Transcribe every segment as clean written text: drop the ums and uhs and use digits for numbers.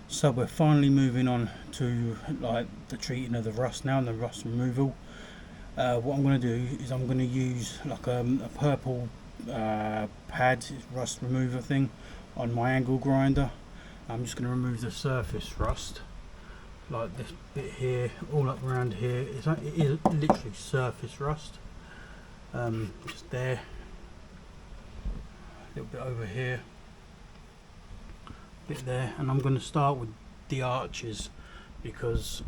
So we're finally moving on to like the treating of the rust now and the rust removal. What I'm going to do is I'm going to use like a purple pad rust remover thing on my angle grinder. I'm just going to remove the surface rust, like this bit here, all up around here. It is literally surface rust. Just there, a little bit over here, a bit there, and I'm going to start with the arches because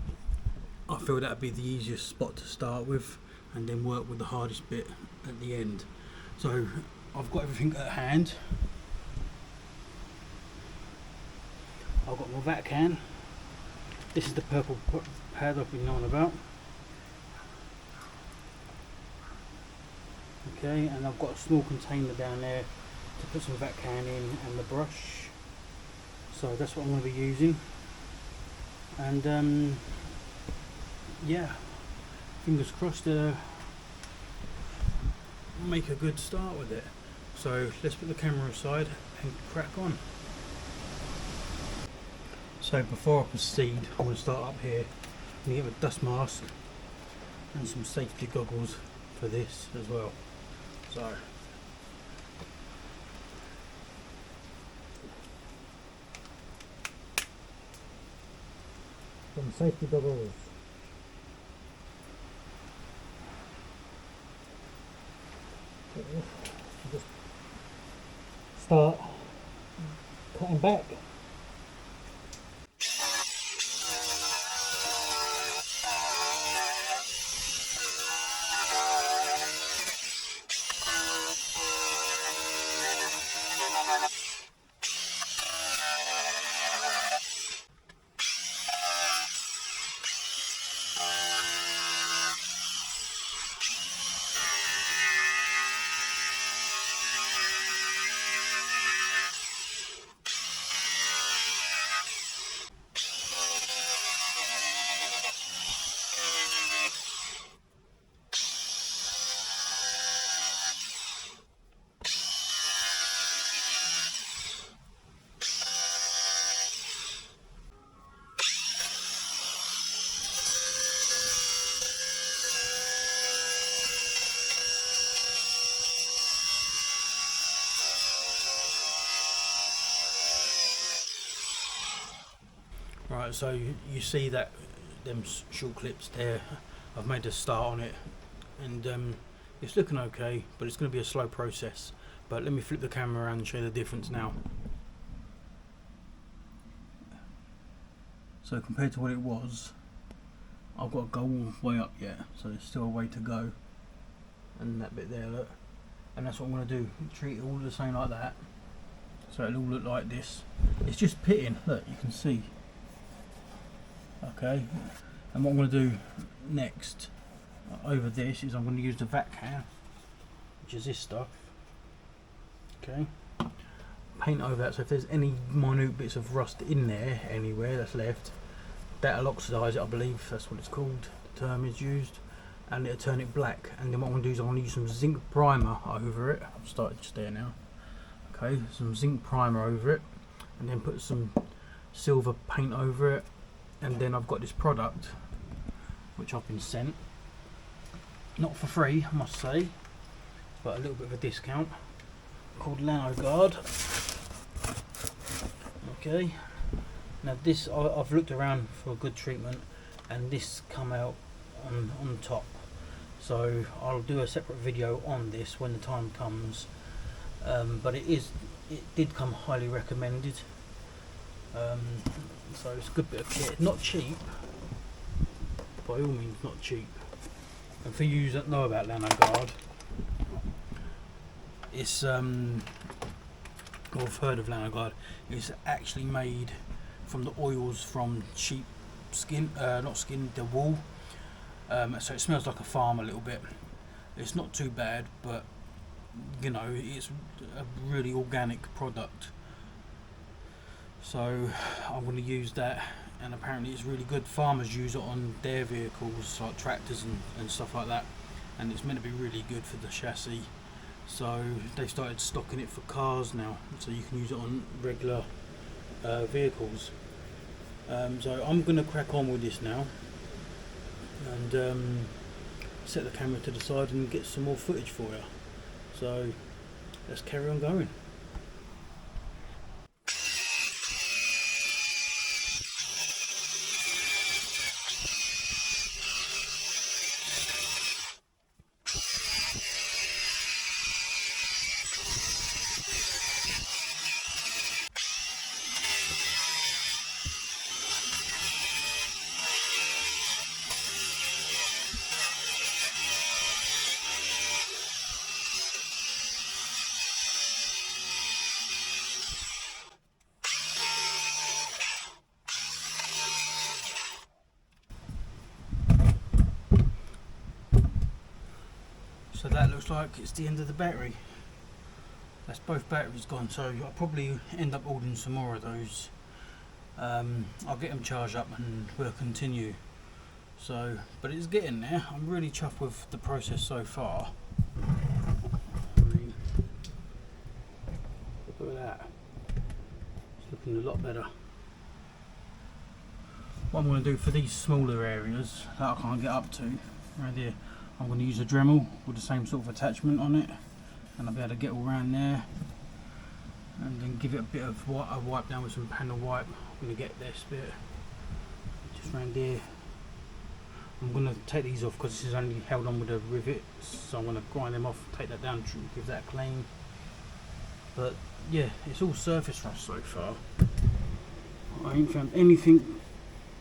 I feel that'd be the easiest spot to start with, and then work with the hardest bit at the end. So I've got everything at hand. I've got my Vactan. This is the purple pad I've been on about. Okay, and I've got a small container down there to put some Vactan in and the brush. So that's what I'm going to be using. And yeah, fingers crossed to make a good start with it. So let's put the camera aside and crack on. So before I proceed, I'm going to start up here. I'm going to get a dust mask and some safety goggles for this as well. So some safety goggles. Just start cutting back. Right, so you see that them short clips there, I've made a start on it, and it's looking okay, but it's going to be a slow process. But let me flip the camera around and show you the difference now. So compared to what it was, I've got to go all the way up yet, so there's still a way to go. And that bit there, look, and that's what I'm going to do, treat it all the same like that, so it'll all look like this. It's just pitting, look, you can see. Okay, and what I'm going to do next over this is I'm going to use the Vactan, which is this stuff. Okay, paint over that, so if there's any minute bits of rust in there anywhere that's left, that'll oxidise it, I believe that's what it's called, the term is used, and it'll turn it black. And then what I'm going to do is I'm going to use some Zinc Primer over it. I've started just there now. Okay, some Zinc Primer over it, and then put some silver paint over it. And then I've got this product which I've been sent, not for free I must say, but a little bit of a discount, called Lanoguard. Okay, now this I've looked around for a good treatment, and this come out on top, so I'll do a separate video on this when the time comes, but it did come highly recommended. So it's a good bit of kit, not cheap, by all means not cheap. And for you that know about Lanoguard, it's or have heard of Lanoguard, it's actually made from the oils from sheep skin, not skin, the wool. So it smells like a farm a little bit. It's not too bad, but you know, it's a really organic product. So I'm going to use that, and apparently it's really good. Farmers use it on their vehicles like tractors and stuff like that, and it's meant to be really good for the chassis. So they started stocking it for cars now, so you can use it on regular vehicles. So I'm going to crack on with this now and set the camera to the side and get some more footage for you. So let's carry on going. So that looks like it's the end of the battery. That's both batteries gone, so I'll probably end up ordering some more of those. I'll get them charged up and we'll continue. So, but it's getting there. I'm really chuffed with the process so far. I mean, look at that. It's looking a lot better. What I'm going to do for these smaller areas that I can't get up to, right there, I'm going to use a Dremel with the same sort of attachment on it, and I'll be able to get all around there and then give it a bit of a wipe down with some panel wipe. I'm going to get this bit just around there. I'm going to take these off because this is only held on with a rivet, so I'm going to grind them off, take that down, give that a clean. But yeah, it's all surface rust so far. I ain't found anything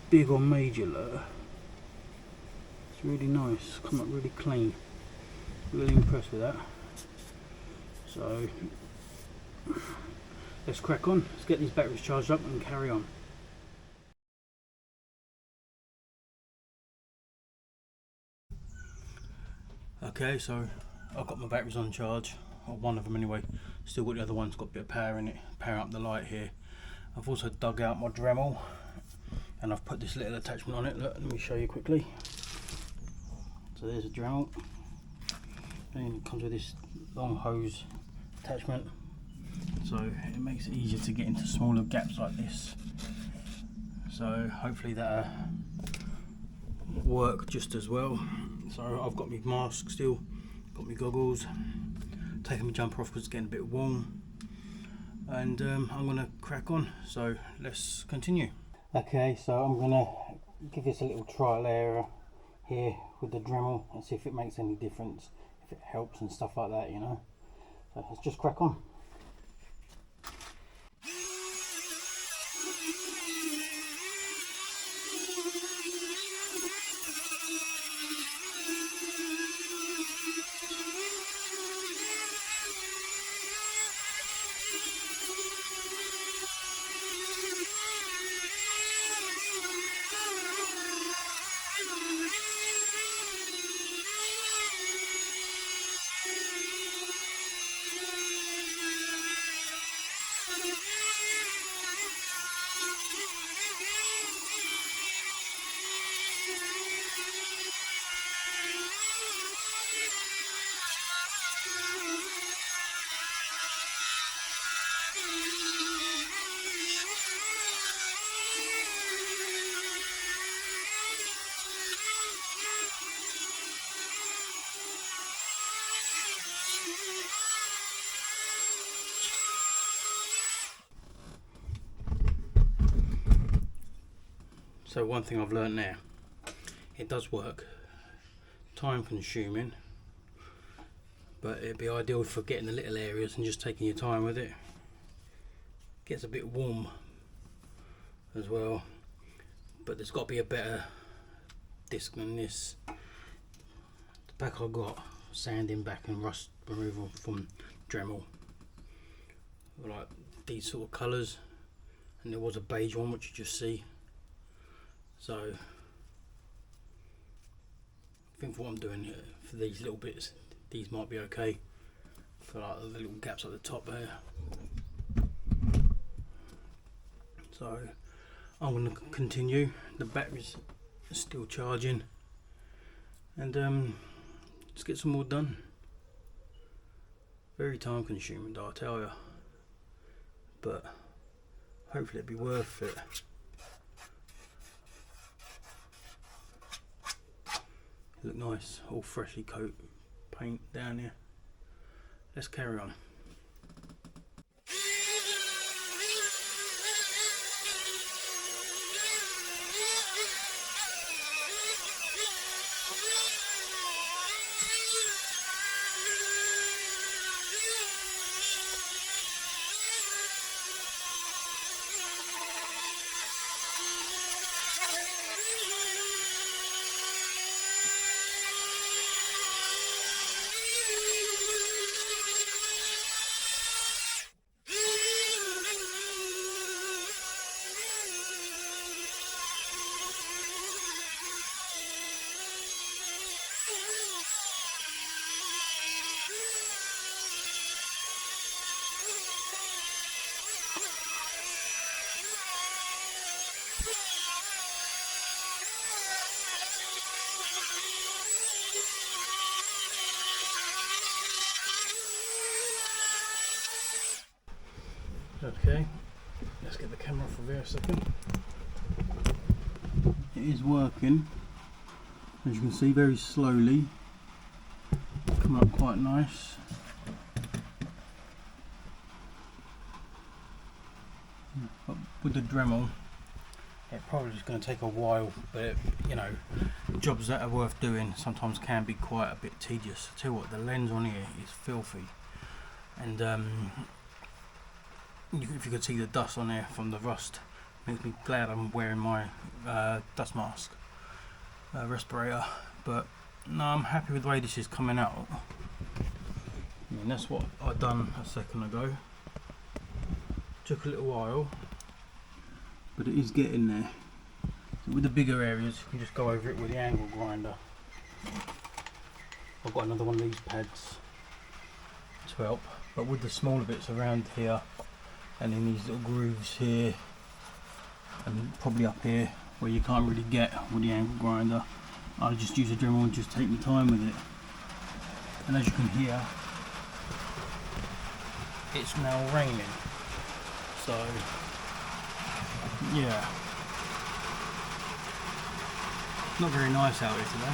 big or major there. It's really nice, come up really clean. Really impressed with that. So let's crack on, let's get these batteries charged up and carry on. Okay, so I've got my batteries on charge, or one of them anyway. Still got the other one's got a bit of power in it, power up the light here. I've also dug out my Dremel and I've put this little attachment on it. Look, let me show you quickly. So there's a Dremel, and it comes with this long hose attachment, so it makes it easier to get into smaller gaps like this. So hopefully that'll work just as well. So I've got my mask still, got my goggles, taking my jumper off because it's getting a bit warm, and I'm going to crack on, so let's continue. Okay, so I'm going to give this a little trial error here with the Dremel and see if it makes any difference, if it helps and stuff like that, you know. So let's just crack on. So one thing I've learned now, it does work. Time consuming, but it'd be ideal for getting the little areas and just taking your time with it. Gets a bit warm as well, but there's got to be a better disc than this. The back I got sanding back and rust removal from Dremel, like these sort of colours, and there was a beige one which you just see. So I think for what I'm doing here, for these little bits, these might be okay for like the little gaps at the top there. So I'm going to continue. The battery's still charging, and let's get some more done. Very time consuming, though, I tell you, but hopefully it'll be worth it. look nice, all freshly coat paint down here. Let's carry on. Okay, let's get the camera off of here a second. It is working, as you can see, very slowly. Come up quite nice. But with the Dremel, it probably is going to take a while, but you know, jobs that are worth doing sometimes can be quite a bit tedious. I tell you what, the lens on here is filthy, and if you could see the dust on there from the rust, makes me glad I'm wearing my dust mask respirator. But no, I'm happy with the way this is coming out. I mean, that's what I done a second ago. Took a little while, but it is getting there. So with the bigger areas, you can just go over it with the angle grinder. I've got another one of these pads to help, but with the smaller bits around here and in these little grooves here and probably up here where you can't really get with the angle grinder, I just use a Dremel and just take my time with it. And as you can hear, it's now raining, so yeah, not very nice out here today.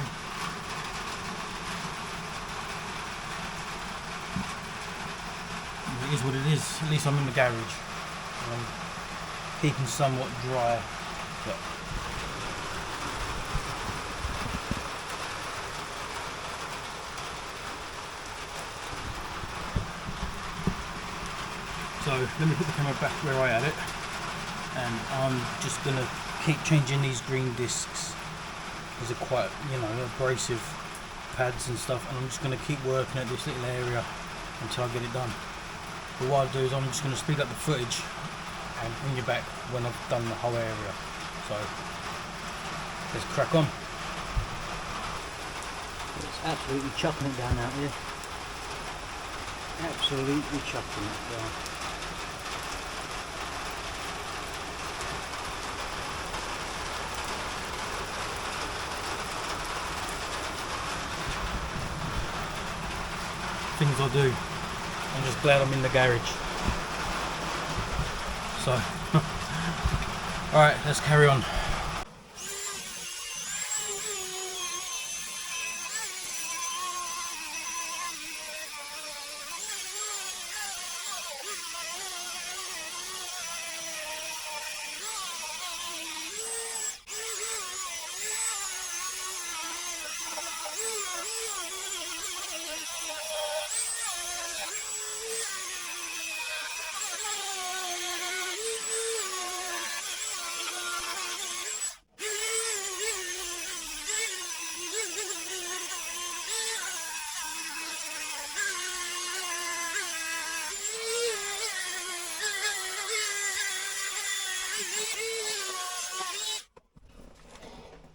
It is what it is. At least I'm in the garage. I'm keeping somewhat dry. But so let me put the camera back where I had it, and I'm just going to keep changing these green discs. These are quite, you know, abrasive pads and stuff, and I'm just going to keep working at this little area until I get it done. But what I'll do is I'm just going to speed up the footage and bring you back when I've done the whole area. So let's crack on. It's absolutely chucking it down out here. Absolutely chucking it down. Things I do. I'm just glad I'm in the garage. So, alright, let's carry on.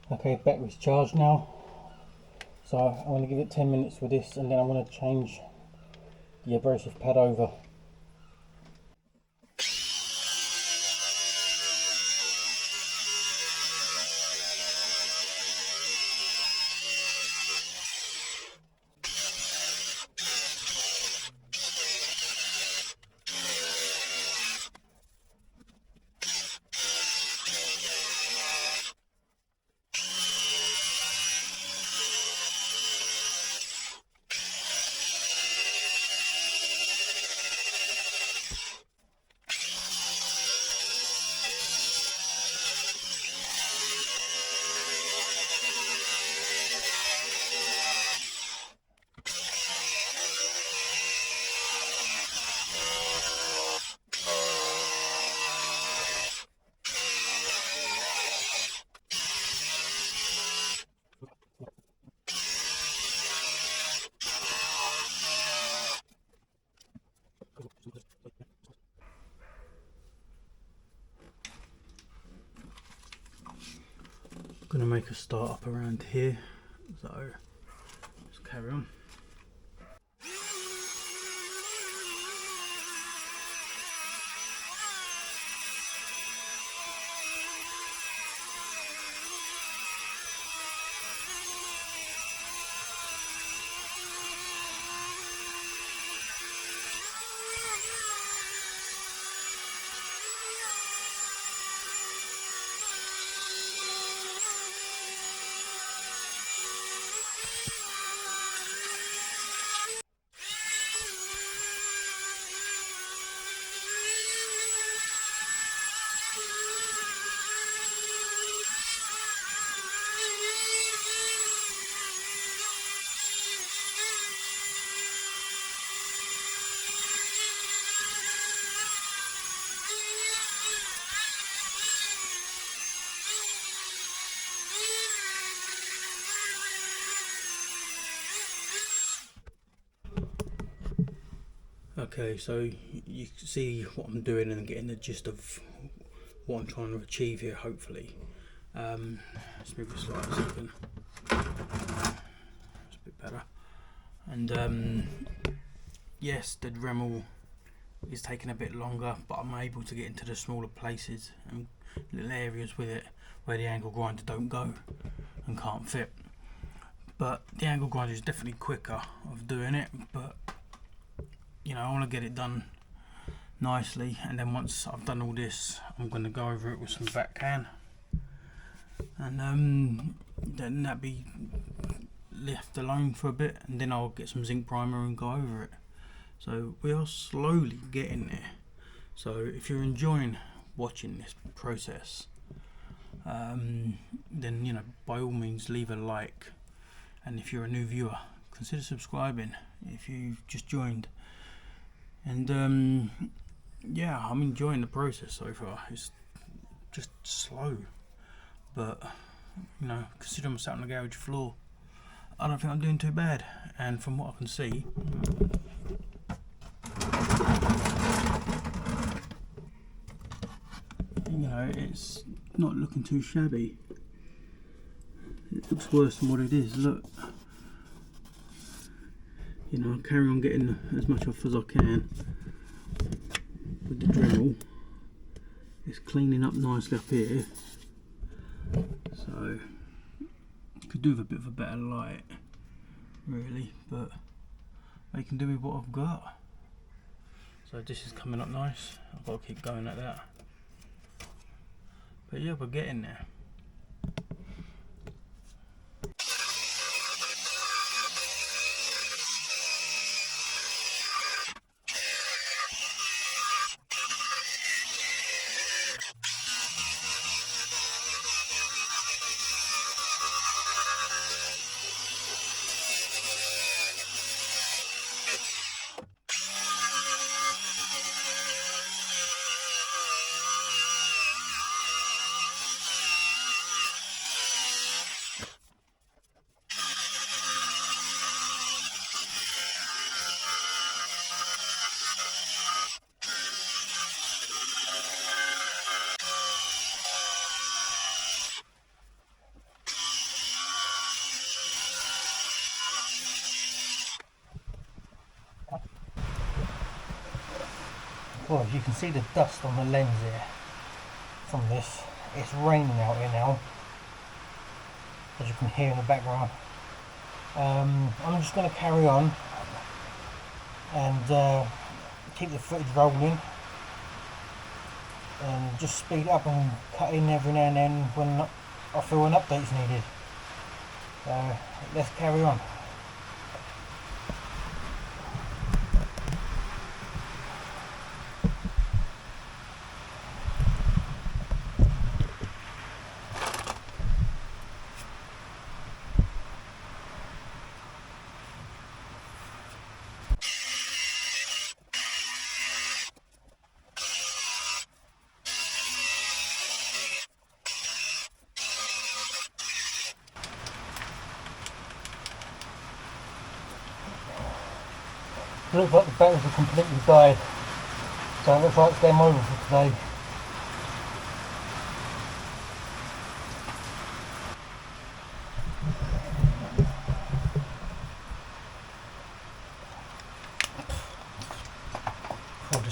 Okay, battery's charged now, so I'm going to give it 10 minutes with this, and then I'm going to change the abrasive pad over. going to make a start up around here, so let's carry on. Okay, so you can see what I'm doing and getting the gist of what I'm trying to achieve here, hopefully. Let's move this slide a second. That's a bit better. And yes, the Dremel is taking a bit longer, but I'm able to get into the smaller places and little areas with it where the angle grinder don't go and can't fit. But the angle grinder is definitely quicker of doing it, but you know, I want to get it done nicely, and then once I've done all this, I'm going to go over it with some Vactan, and then that be left alone for a bit, and then I'll get some Zinc Primer and go over it. So we are slowly getting there. So if you're enjoying watching this process, then you know, by all means leave a like, and if you're a new viewer, consider subscribing if you've just joined. And yeah, I'm enjoying the process so far. It's just slow, but you know, considering I'm sat on the garage floor, I don't think I'm doing too bad. And from what I can see, you know, it's not looking too shabby. It looks worse than what it is. Look, you know, I'll carry on getting as much off as I can with the Dremel. It's cleaning up nicely up here, so could do with a bit of a better light really, but I can do with what I've got. So this is coming up nice. I've got to keep going at that, but yeah, we're getting there. Well, as you can see the dust on the lens here from this. It's raining out here now, as you can hear in the background. I'm just going to carry on and keep the footage rolling, and just speed up and cut in every now and then when I feel an update's needed. So let's carry on. It looks like the batteries are completely died, so it looks like it's game over for today.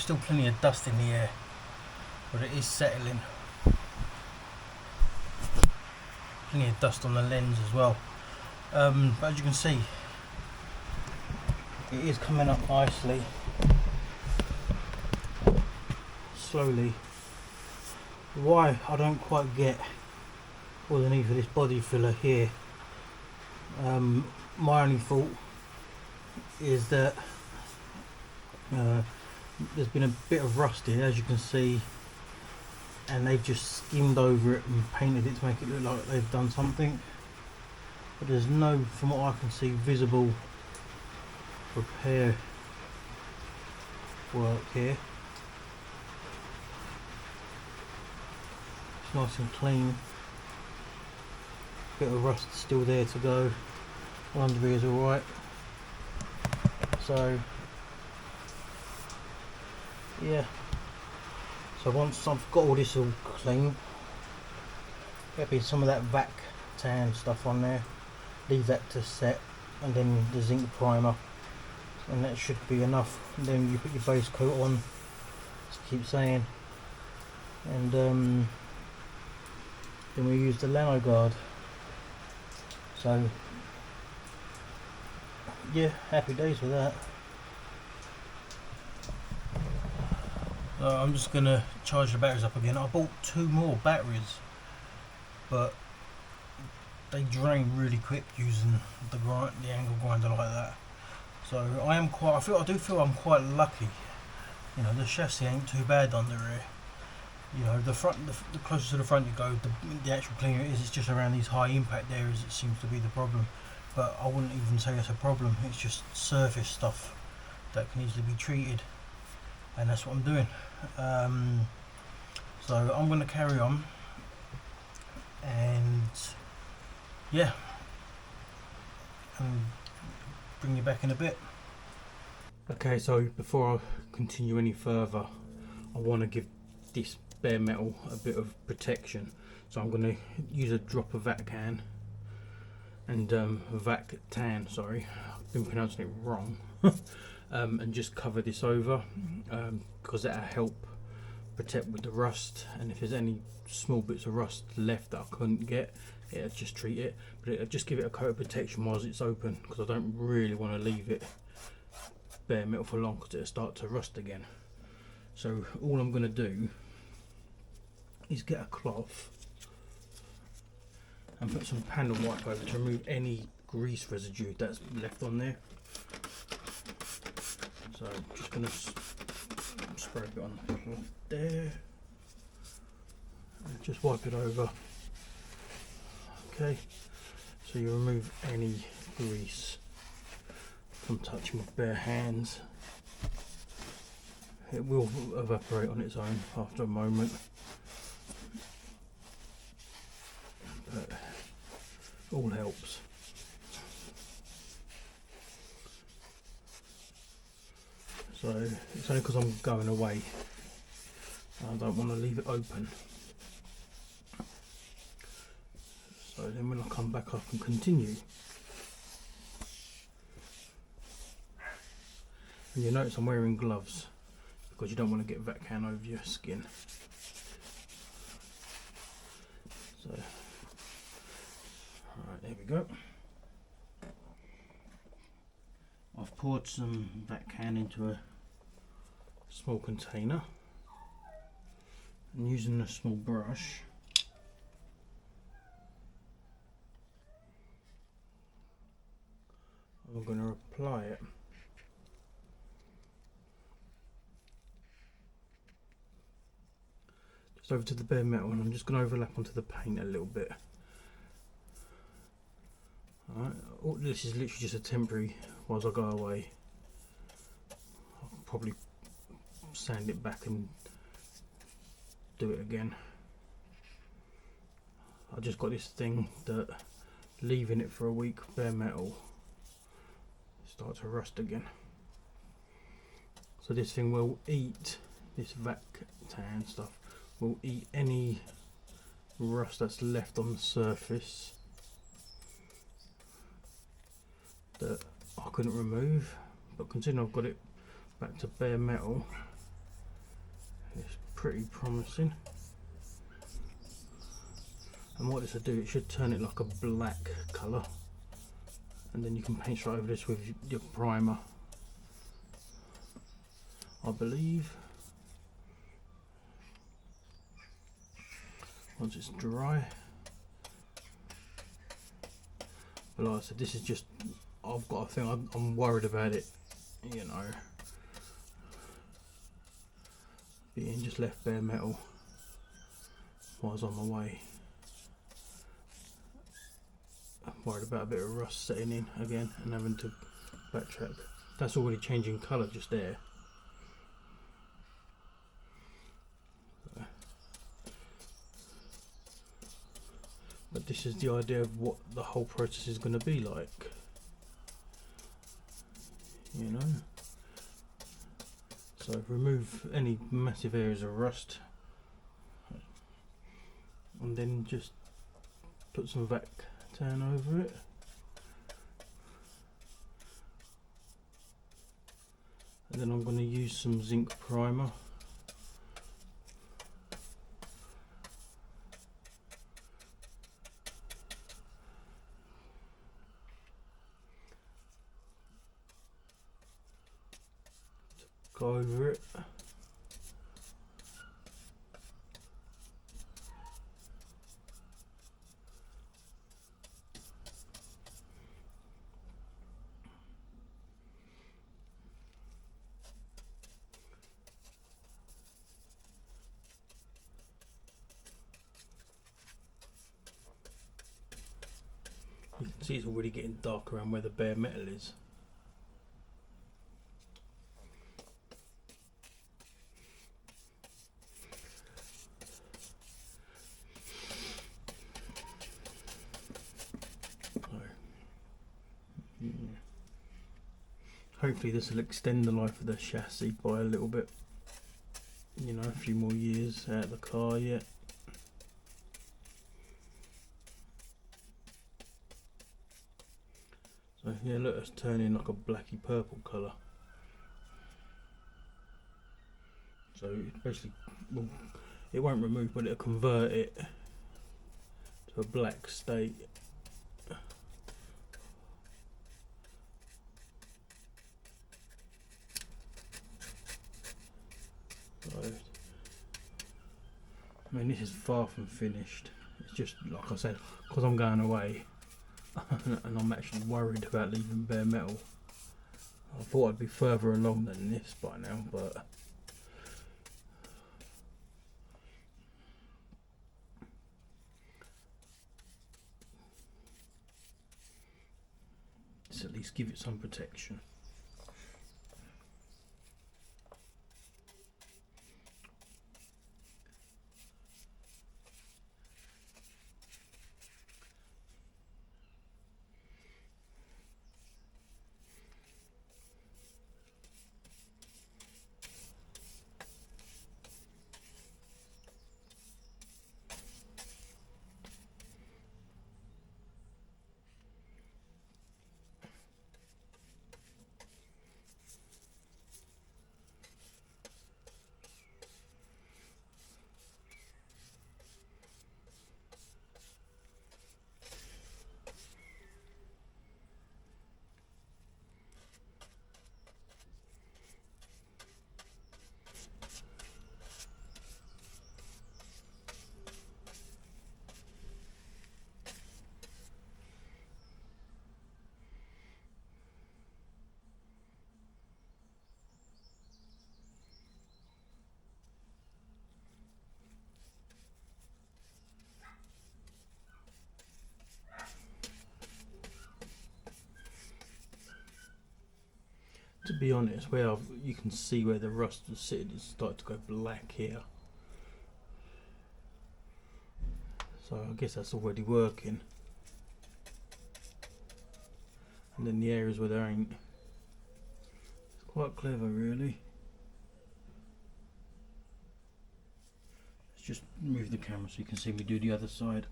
still plenty of dust in the air, but it is settling. Plenty of dust on the lens as well. But as you can see, it is coming up nicely, slowly. Why I don't quite get all the need for this body filler here. My only thought is that there's been a bit of rust here, as you can see, and they've just skimmed over it and painted it to make it look like they've done something, but there's no, from what I can see, visible repair work here. It's nice and clean. Bit of rust still there to go. One under here is alright. So yeah, so once I've got all this all clean, there'll be some of that Vactan stuff on there, leave that to set, and then the zinc primer, and that should be enough. And then you put your base coat on, as I keep saying, and then we use the Lanoguard. So yeah, happy days with that. I'm just going to charge the batteries up again. I bought 2 more batteries, but they drain really quick using the angle grinder like that. So I do feel I'm quite lucky. You know, the chassis ain't too bad under here. You know, the closer to the front you go, the actual cleaner it is. It's just around these high impact areas that seems to be the problem. But I wouldn't even say it's a problem. It's just surface stuff that can easily be treated, and that's what I'm doing. So I'm going to carry on, and yeah, and bring you back in a bit. Okay, so before I continue any further, I want to give this bare metal a bit of protection. So I'm going to use a drop of Vactan and Vactan, sorry, I've been pronouncing it wrong. And just cover this over, because that'll help protect with the rust, and if there's any small bits of rust left that I couldn't get, it'll just treat it, but it'll just give it a coat of protection whilst it's open, because I don't really want to leave it bare metal for long, because it'll start to rust again. So all I'm going to do is get a cloth and put some panel wipe over to remove any grease residue that's left on there. So I'm just going to spray a bit on the cloth there and just wipe it over. Okay, so you remove any grease from touching with bare hands. It will evaporate on its own after a moment, but all helps. So it's only because I'm going away, I don't want to leave it open. So then when I come back I can continue. And you notice I'm wearing gloves because you don't want to get Vactan over your skin. So, alright, there we go. I've poured some Vactan into a small container, and using a small brush I'm going to apply it just over to the bare metal, and I'm just going to overlap onto the paint a little bit. Alright, this is literally just a temporary whilst I go away. I'll probably sand it back and do it again. I just got this thing that leaving it for a week bare metal starts to rust again. So this thing will eat, this Vactan stuff will eat any rust that's left on the surface that I couldn't remove, but considering I've got it back to bare metal, pretty promising. And what this will do, it should turn it like a black colour, and then you can paint straight over this with your primer, I believe, once it's dry. But like I said, this is just, I've got a thing, I'm worried about it, you know, being just left bare metal while I was on my way. I'm worried about a bit of rust setting in again and having to backtrack. That's already changing colour just there. But this is the idea of what the whole process is going to be like, you know. So remove any massive areas of rust, and then just put some Vactan over it. And then I'm going to use some Zinc Primer. Go over it. You can see it's already getting dark around where the bare metal is. Hopefully this will extend the life of the chassis by a little bit, you know, a few more years out of the car yet. So yeah, look, it's turning like a blacky purple colour. So basically, well, it won't remove, but it'll convert it to a black state. I mean, this is far from finished. It's just, like I said, because I'm going away and I'm actually worried about leaving bare metal. I thought I'd be further along than this by now, but let's at least give it some protection. To be honest, you can see where the rust is sitting, it's started to go black here. So I guess that's already working. And then the areas where there ain't, it's quite clever really. Let's just move the camera so you can see me do the other side.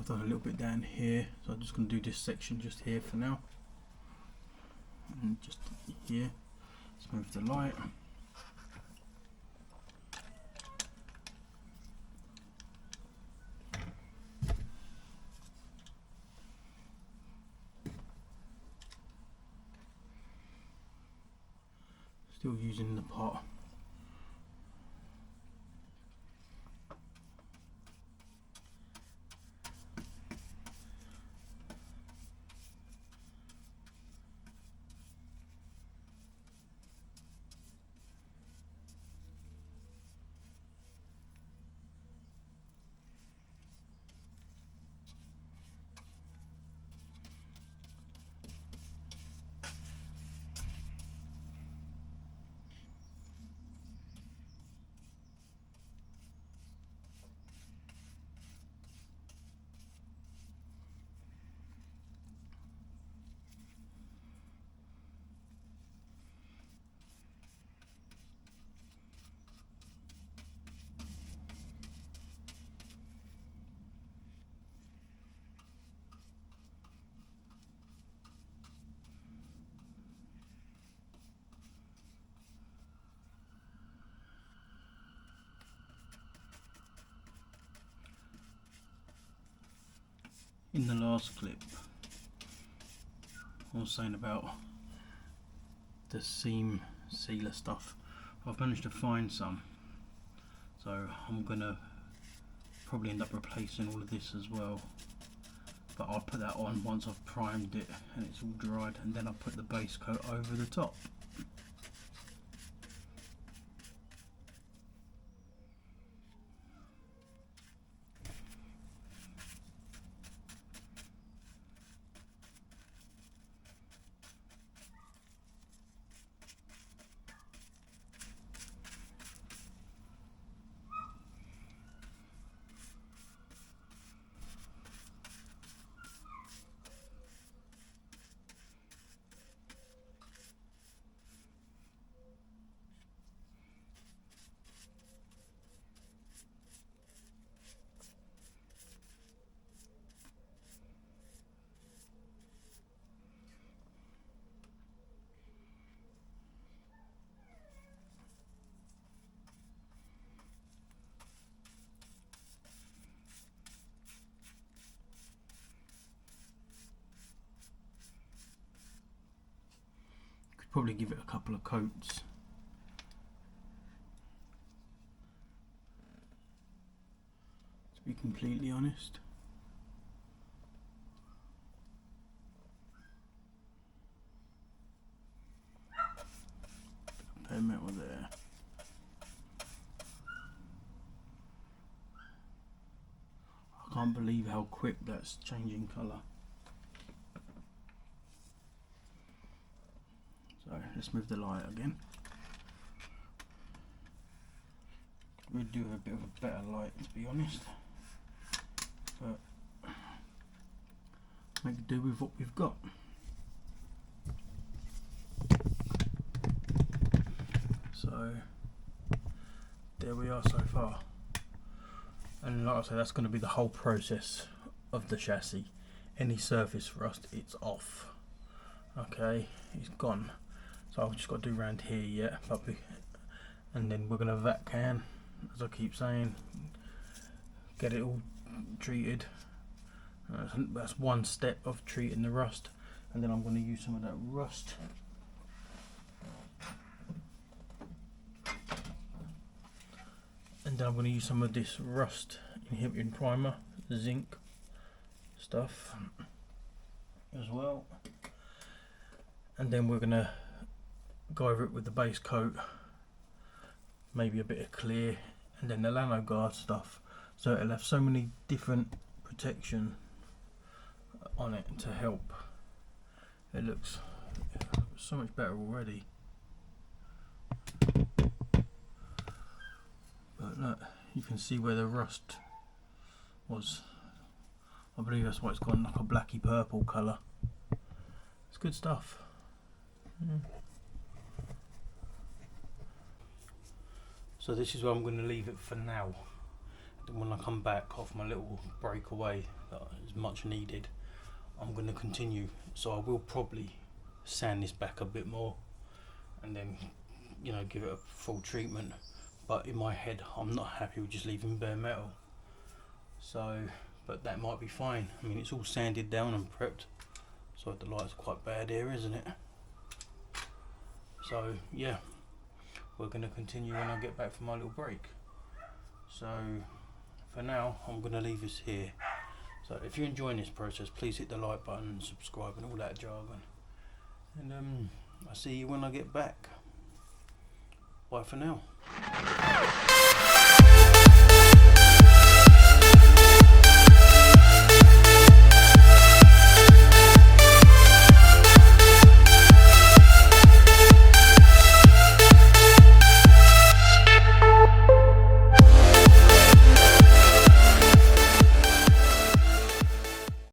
I've done a little bit down here, so I'm just going to do this section just here for now, and just here. Let's move the light. Still using the pot. In the last clip, I was saying about the seam sealer stuff. I've managed to find some, so I'm gonna probably end up replacing all of this as well. But I'll put that on once I've primed it and it's all dried, and then I'll put the base coat over the top. Probably give it a couple of coats. To be completely honest. Bare metal there. I can't believe how quick that's changing colour. So let's move the light again. We do have a bit of a better light, to be honest, but make do with what we've got. So there we are so far, and like I say, that's going to be the whole process of the chassis. Any surface rust, it's off. Okay, it's gone. So I've just got to do around here yet, and then we're going to Vactan, as I keep saying, get it all treated. That's one step of treating the rust, and then I'm going to use some of that rust. And then I'm going to use some of this rust inhibiting primer, zinc stuff as well. And then we're going to go over it with the base coat, maybe a bit of clear, and then the Lanoguard stuff, so it'll have so many different protection on it to help. It looks so much better already. But look, you can see where the rust was. I believe that's why it's gone like a blacky purple colour. It's good stuff. Yeah. So this is where I'm going to leave it for now. then when I come back off my little breakaway that is much needed, I'm going to continue. So I will probably sand this back a bit more and then, you know, give it a full treatment. But in my head, I'm not happy with just leaving bare metal. So, but that might be fine. I mean, it's all sanded down and prepped. So the light's quite bad here, isn't it? So yeah, we're going to continue when I get back from my little break. So for now, I'm going to leave this here. So if you're enjoying this process, please hit the like button, subscribe and all that jargon. And I'll see you when I get back. Bye for now.